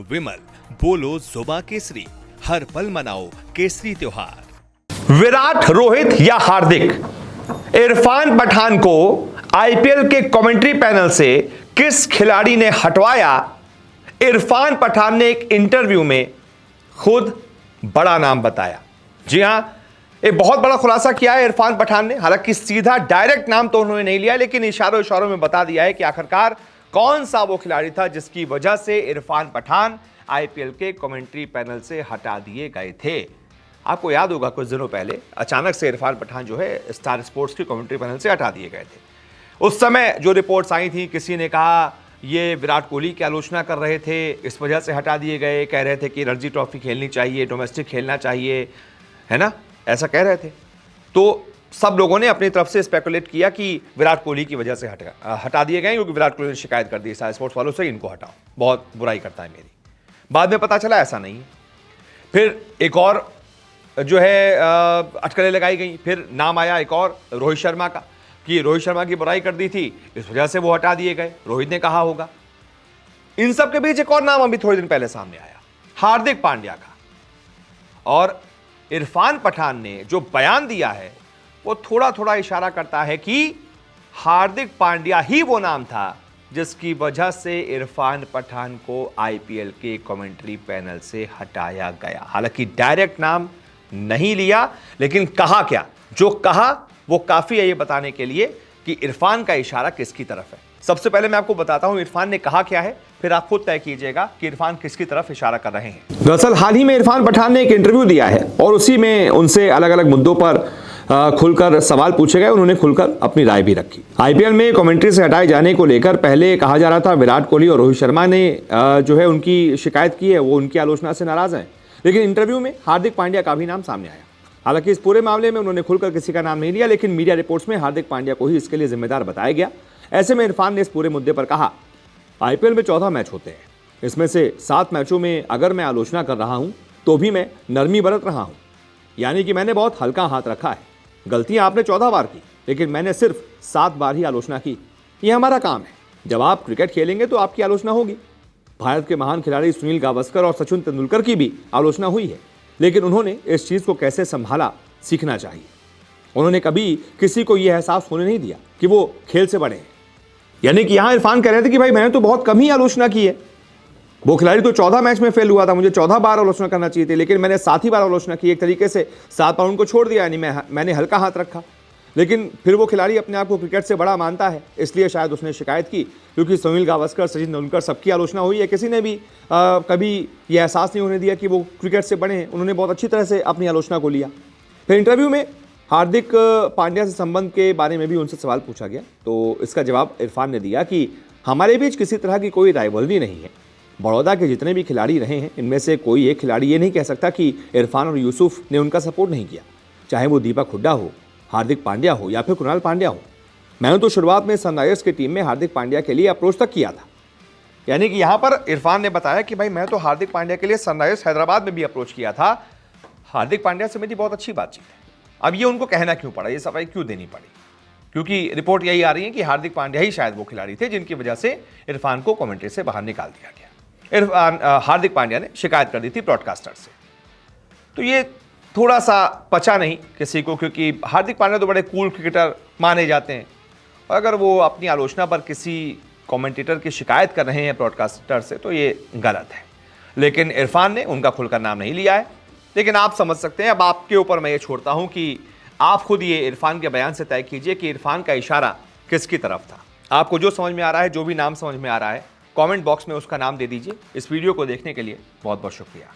विमल बोलो जुबा केसरी, हर पल मनाओ केसरी त्योहार। विराट, रोहित या हार्दिक, इरफान पठान को आईपीएल के कमेंट्री पैनल से किस खिलाड़ी ने हटवाया? इरफान पठान ने एक इंटरव्यू में खुद बड़ा नाम बताया। जी हां, एक बहुत बड़ा खुलासा किया है इरफान पठान ने। हालांकि सीधा डायरेक्ट नाम तो उन्होंने नहीं लिया, लेकिन इशारों इशारों में बता दिया है कि आखिरकार कौन सा वो खिलाड़ी था जिसकी वजह से इरफान पठान आईपीएल के कमेंट्री पैनल से हटा दिए गए थे। आपको याद होगा कुछ दिनों पहले अचानक से इरफान पठान जो है स्टार स्पोर्ट्स के कमेंट्री पैनल से हटा दिए गए थे। उस समय जो रिपोर्ट्स आई थी, किसी ने कहा ये विराट कोहली की आलोचना कर रहे थे, इस वजह से हटा दिए गए, कह रहे थे कि रणजी ट्रॉफी खेलनी चाहिए, डोमेस्टिक खेलना चाहिए, है ना, ऐसा कह रहे थे। तो सब लोगों ने अपनी तरफ से स्पेकुलेट किया कि विराट कोहली की वजह से हटा दिए गए, क्योंकि विराट कोहली ने शिकायत कर दी स्टार स्पोर्ट्स वालों से, इनको हटाओ, बहुत बुराई करता है मेरी। बाद में पता चला ऐसा नहीं है। फिर एक और जो है अटकलें लगाई गई। फिर नाम आया एक और रोहित शर्मा का, कि रोहित शर्मा की बुराई कर दी थी, इस वजह से वो हटा दिए गए, रोहित ने कहा होगा। इन सब के बीच एक और नाम अभी थोड़े दिन पहले सामने आया, हार्दिक पांड्या का। और इरफान पठान ने जो बयान दिया है वो थोड़ा थोड़ा इशारा करता है कि हार्दिक पांड्या ही वो नाम था जिसकी वजह से इरफान पठान को आईपीएल के कमेंट्री पैनल से हटाया गया। हालांकि डायरेक्ट नाम नहीं लिया, लेकिन कहा क्या, जो कहा वो काफी है ये बताने के लिए कि इरफान का इशारा किसकी तरफ है। सबसे पहले मैं आपको बताता हूं इरफान ने कहा क्या है, फिर आप खुद तय कीजिएगा कि इरफान किसकी तरफ इशारा कर रहे हैं। दरअसल हाल ही में इरफान पठान ने एक इंटरव्यू दिया है और उसी में उनसे अलग अलग मुद्दों पर खुलकर सवाल पूछे गए। उन्होंने खुलकर अपनी राय भी रखी। आईपीएल में कमेंट्री से हटाए जाने को लेकर पहले कहा जा रहा था विराट कोहली और रोहित शर्मा ने जो है उनकी शिकायत की है, वो उनकी आलोचना से नाराज हैं। लेकिन इंटरव्यू में हार्दिक पांड्या का भी नाम सामने आया। हालांकि इस पूरे मामले में उन्होंने खुलकर किसी का नाम नहीं लिया, लेकिन मीडिया रिपोर्ट्स में हार्दिक पांड्या को ही इसके लिए जिम्मेदार बताया गया। ऐसे में इरफान ने इस पूरे मुद्दे पर कहा, आईपीएल में 14 मैच होते हैं, इसमें से 7 मैचों में अगर मैं आलोचना कर रहा हूं तो भी मैं नरमी बरत रहा हूं, यानी कि मैंने बहुत हल्का हाथ रखा है। गलतियां आपने 14 बार की, लेकिन मैंने सिर्फ 7 बार ही आलोचना की। यह हमारा काम है। जब आप क्रिकेट खेलेंगे तो आपकी आलोचना होगी। भारत के महान खिलाड़ी सुनील गावस्कर और सचिन तेंदुलकर की भी आलोचना हुई है, लेकिन उन्होंने इस चीज को कैसे संभाला सीखना चाहिए। उन्होंने कभी किसी को यह एहसास होने नहीं दिया कि वो खेल से बड़े हैं। यानी कि यहां इरफान कह रहे थे कि भाई मैंने तो बहुत कम ही आलोचना की है, वो खिलाड़ी तो 14 मैच में फेल हुआ था, मुझे 14 बार आलोचना करना चाहिए थी, लेकिन मैंने 7 ही बार आलोचना की। एक तरीके से 7 बार उनको छोड़ दिया, यानी मैंने हल्का हाथ रखा। लेकिन फिर वो खिलाड़ी अपने आप को क्रिकेट से बड़ा मानता है, इसलिए शायद उसने शिकायत की, क्योंकि सुनील गावस्कर, सचिन तेंदुलकर सबकी आलोचना हुई है, किसी ने भी कभी ये एहसास नहीं होने दिया कि वो क्रिकेट से बड़े हैं। उन्होंने बहुत अच्छी तरह से अपनी आलोचना को लिया। फिर इंटरव्यू में हार्दिक पांड्या से संबंध के बारे में भी उनसे सवाल पूछा गया, तो इसका जवाब इरफान ने दिया कि हमारे बीच किसी तरह की कोई राइवलरी नहीं है। बड़ौदा के जितने भी खिलाड़ी रहे हैं, इनमें से कोई एक खिलाड़ी ये नहीं कह सकता कि इरफान और यूसुफ ने उनका सपोर्ट नहीं किया, चाहे वो दीपक हुड्डा हो, हार्दिक पांड्या हो या फिर कुणाल पांड्या हो। मैंने तो शुरुआत में सनराइजर्स की टीम में हार्दिक पांड्या के लिए अप्रोच तक किया था। यानी कि यहाँ पर इरफान ने बताया कि भाई मैं तो हार्दिक पांड्या के लिए सनराइजर्स हैदराबाद में भी अप्रोच किया था। हार्दिक पांड्या से मेरी बहुत अच्छी बातचीत है। अब ये उनको कहना क्यों पड़ा, ये सफाई क्यों देनी पड़ी? क्योंकि रिपोर्ट यही आ रही है कि हार्दिक पांड्या ही शायद वो खिलाड़ी थे जिनकी वजह से इरफान को कमेंट्री से बाहर निकाल दिया गया। हार्दिक पांड्या ने शिकायत कर दी थी ब्रॉडकास्टर से। तो ये थोड़ा सा पचा नहीं किसी को, क्योंकि हार्दिक पांड्या तो बड़े कूल क्रिकेटर माने जाते हैं, और अगर वो अपनी आलोचना पर किसी कमेंटेटर की शिकायत कर रहे हैं ब्रॉडकास्टर से तो ये गलत है। लेकिन इरफान ने उनका खुलकर नाम नहीं लिया है। लेकिन आप समझ सकते हैं, अब आपके ऊपर मैं ये छोड़ता हूं कि आप खुद ये इरफान के बयान से तय कीजिए कि इरफान का इशारा किसकी तरफ था। आपको जो समझ में आ रहा है, जो भी नाम समझ में आ रहा है, कमेंट बॉक्स में उसका नाम दे दीजिए। इस वीडियो को देखने के लिए बहुत बहुत शुक्रिया।